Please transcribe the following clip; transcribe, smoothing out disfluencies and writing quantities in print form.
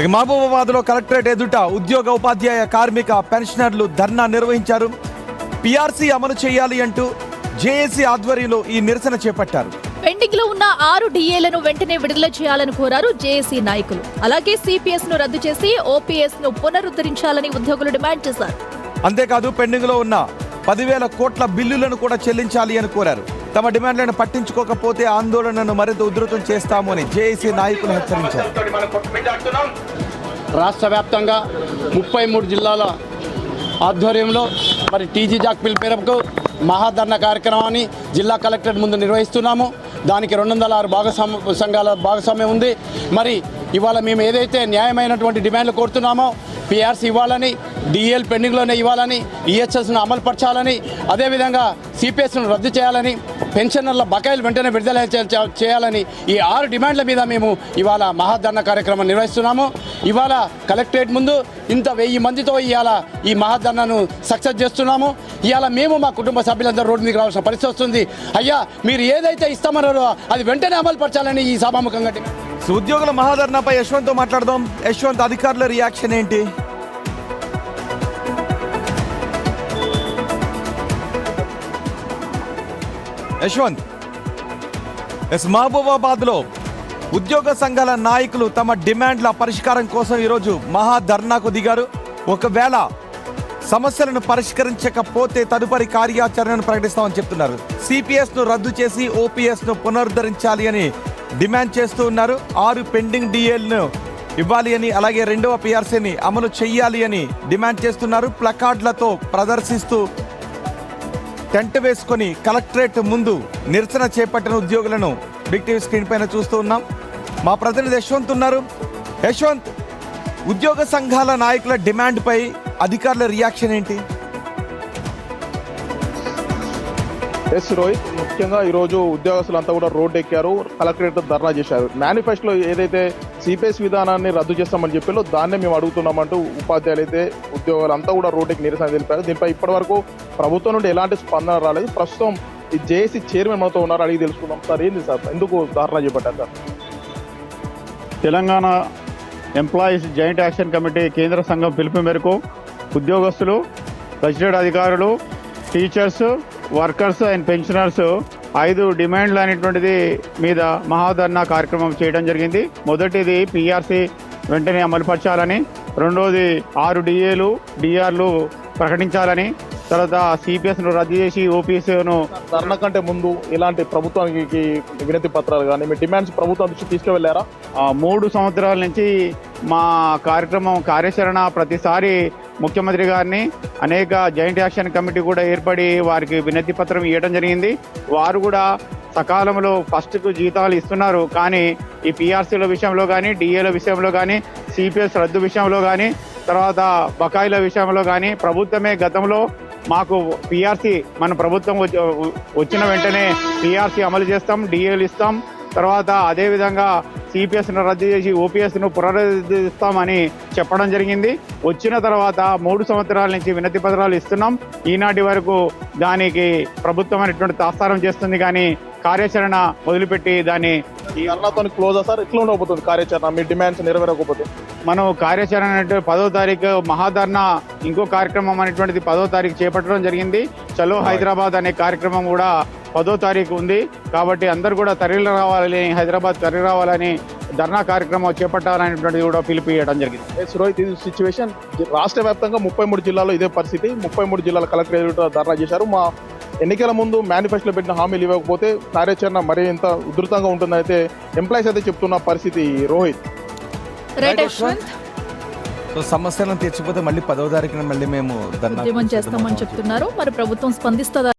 ఇక మహబూబాబాద్లో కలెక్టరేట్ ఎదుట ఉద్యోగ ఉపాధ్యాయ కార్మిక పెన్షనర్లు ధర్నా నిర్వహించారు. పీఆర్సీ అమలు చేయాలి అంటూ జేఏసీ ఆధ్వర్యంలో ఈ నిరసన చేపట్టారు. పెండింగ్ లో ఉన్న 6 డిఏలను వెంటనే విడుదల చేయాలని కోరారు జేఏసీ నాయకులు. అలాగే సిపిఎస్ ను రద్దు చేసి ఓపీఎస్ ను పునరుద్ధరించాలని ఉద్యోగులు డిమాండ్ చేశారు. అంతేకాదు పెండింగ్ లో ఉన్న 10,000 కోట్ల బిల్లులను కూడా చెల్లించాలి అని కోరారు. తమ డిమాండ్లను పట్టించుకోకపోతే ఆందోళనను మరింత ఉధృతం చేస్తామని జేఏసీ నాయకులు హెచ్చరించారు. రాష్ట్ర వ్యాప్తంగా 33 జిల్లాల ఆధ్వర్యంలో మరి టీజీ జాక్ పిల్ మేరకు మహాధర్నా కార్యక్రమాన్ని జిల్లా కలెక్టరేట్ ముందు నిర్వహిస్తున్నాము. దానికి 206 సంఘాల భాగస్వామ్యం ఉంది. మరి ఇవాళ మేము ఏదైతే న్యాయమైనటువంటి డిమాండ్లు కోరుతున్నామో పీఆర్సీ ఇవ్వాలని, డిఎల్ పెండింగ్లోనే ఇవ్వాలని, ఈహెచ్ఎస్ను అమలుపరచాలని, అదేవిధంగా సిపిఎస్ను రద్దు చేయాలని, పెన్షనర్ల బకాయిలు వెంటనే విడుదల చేయాలని ఈ 6 డిమాండ్ల మీద మేము ఇవాళ మహాధర్నా కార్యక్రమం నిర్వహిస్తున్నాము. ఇవాళ కలెక్టరేట్ ముందు ఇంత 1000 మందితో ఇవాళ ఈ మహాధర్నాను సక్సెస్ చేస్తున్నాము. ఇవాళ మేము మా కుటుంబ సభ్యులందరూ రోడ్డు మీదకి రావాల్సిన పరిస్థితి వస్తుంది. అయ్యా మీరు ఏదైతే ఇస్తామన్నారో అది వెంటనే అమలుపరచాలని ఈ సభాముఖంగా. ఉద్యోగుల మహాధర్నాపై యశ్వంత్తో మాట్లాడదాం. యశ్వంత్, అధికారుల రియాక్షన్ ఏంటి? యశ్వంత్, మహబూబాబాద్లో ఉద్యోగ సంఘాల నాయకులు తమ డిమాండ్ల పరిష్కారం కోసం ఈరోజు మహాధర్నాకు దిగారు. ఒకవేళ సమస్యలను పరిష్కరించకపోతే తదుపరి కార్యాచరణను ప్రకటిస్తామని చెప్తున్నారు. సిపిఎస్ ను రద్దు చేసి ఓపీఎస్ ను పునరుద్ధరించాలి అని డిమాండ్ చేస్తూ ఉన్నారు. 6 పెండింగ్ డిఏలను ఇవ్వాలి అని, అలాగే 2వ పీఆర్సీని అమలు చేయాలి అని డిమాండ్ చేస్తున్నారు. ప్లకార్డులతో ప్రదర్శిస్తూ టెంట్ వేసుకొని కలెక్టరేట్ ముందు నిరసన చేపట్టిన ఉద్యోగులను బిగ్ టీవీ స్క్రీన్ పైన చూస్తూ ఉన్నాం. మా ప్రతినిధి యశ్వంత్ ఉన్నారు. యశ్వంత్, ఉద్యోగ సంఘాల నాయకుల డిమాండ్పై అధికారుల రియాక్షన్ ఏంటి? ఎస్ రోహిత్, ముఖ్యంగా ఈరోజు ఉద్యోగస్తులంతా కూడా రోడ్డు ఎక్కారు, కలెక్టరేట్ ధర్నా చేశారు. మేనిఫెస్టోలో ఏదైతే సిపిఎస్ విధానాన్ని రద్దు చేస్తామని చెప్పారో దాన్నే మేము అడుగుతున్నామంటూ ఉపాధ్యాయులు అయితే ఉద్యోగులంతా కూడా రోడ్డుకి నిరసన తెలిపారు. దీనిపై ఇప్పటివరకు ప్రభుత్వం నుండి ఎలాంటి స్పందన రాలేదు. ప్రస్తుతం ఈ జేఏసీ చైర్మన్ మనతో ఉన్నారు, అడిగి తెలుసుకుందాం. సార్, ఏంది సార్, ఎందుకు ధర్నా చేపట్టారు sir? Telangana employees joint action committee కేంద్ర సంఘం పిలుపు మేరకు ఉద్యోగస్తులు, గజిటెడ్ అధికారులు, టీచర్స్, వర్కర్స్ అండ్ పెన్షనర్స్ 5 డిమాండ్లు అనేటువంటిది మీద మహాధర్నా కార్యక్రమం చేయడం జరిగింది. మొదటిది పీఆర్సీ వెంటనే అమలుపరచాలని, రెండోది 6 డిఏలు, డిఆర్లు ప్రకటించాలని, తర్వాత సిపిఎస్ను రద్దు చేసి ఓపీఎస్ను. ధర్నా కంటే ముందు ఇలాంటి ప్రభుత్వానికి వినతి పత్రాలు కానీ మీ డిమాండ్స్ ప్రభుత్వం దృష్టి తీసుకువెళ్ళారా? 3 సంవత్సరాల నుంచి మా కార్యాచరణ ప్రతిసారి ముఖ్యమంత్రి గారిని, అనేక జాయింట్ యాక్షన్ కమిటీ కూడా ఏర్పడి వారికి వినతి పత్రం ఇవ్వడం జరిగింది. వారు కూడా సకాలంలో ఫస్ట్కు జీతాలు ఇస్తున్నారు. కానీ ఈ పీఆర్సీల విషయంలో కానీ, డిఏల విషయంలో కానీ, సిపిఎస్ రద్దు విషయంలో కానీ, తర్వాత బకాయిల విషయంలో కానీ ప్రభుత్వమే గతంలో మాకు పీఆర్సీ మన ప్రభుత్వం వచ్చిన వెంటనే పీఆర్సీ అమలు చేస్తాం, డిఏలు ఇస్తాం, తర్వాత అదేవిధంగా సిపిఎస్ను రద్దు చేసి ఓపీఎస్ను పునరుద్ధరిస్తామని చెప్పడం జరిగింది. వచ్చిన తర్వాత 3 సంవత్సరాల నుంచి వినతి పత్రాలు ఇస్తున్నాం. ఈనాటి వరకు దానికి ప్రభుత్వం అనేటువంటి తాత్సారం చేస్తుంది, కానీ కార్యాచరణ మొదలుపెట్టి దాన్ని ఈ ధర్నాతో క్లోజ్ సార్ ఎట్లా ఉండకపోతుంది కార్యాచరణ? మీ డిమాండ్స్ నెరవేరకపోతే మనం కార్యాచరణ అంటే 10వ తారీఖు మహాధర్నా, ఇంకో కార్యక్రమం అనేటువంటిది 10వ తారీఖు చేపట్టడం జరిగింది. చలో హైదరాబాద్ అనే కార్యక్రమం కూడా 10వ తారీఖు ఉంది. కాబట్టి అందరూ కూడా తరలి రావాలని, హైదరాబాద్ తరలి రావాలని, ధర్నా కార్యక్రమం చేపట్టాలనేటువంటిది కూడా పిలుపు ఇవ్వడం జరిగింది. ఎస్ రోహిత్, ఇది సిచ్యువేషన్ రాష్ట్ర వ్యాప్తంగా 33 జిల్లాల్లో ఇదే పరిస్థితి. 33 జిల్లాల కలెక్టరేట్ ధర్నా చేశారు. మా ఎన్నికల ముందు మేనిఫెస్టోలో పెట్టిన హామీలు ఇవ్వకపోతే కార్యాచరణ మరీ ఎంత ఉధృతంగా ఉంటుందైతే ఎంప్లాయీస్ అయితే చెప్తున్న పరిస్థితి. రోహిత్, సమస్యలను తీర్చిపోతే మళ్ళీ 10వ తారీఖున మళ్ళీ మేము ఉద్యమం చేస్తామని చెప్తున్నారు. మరి ప్రభుత్వం స్పందిస్తుందా?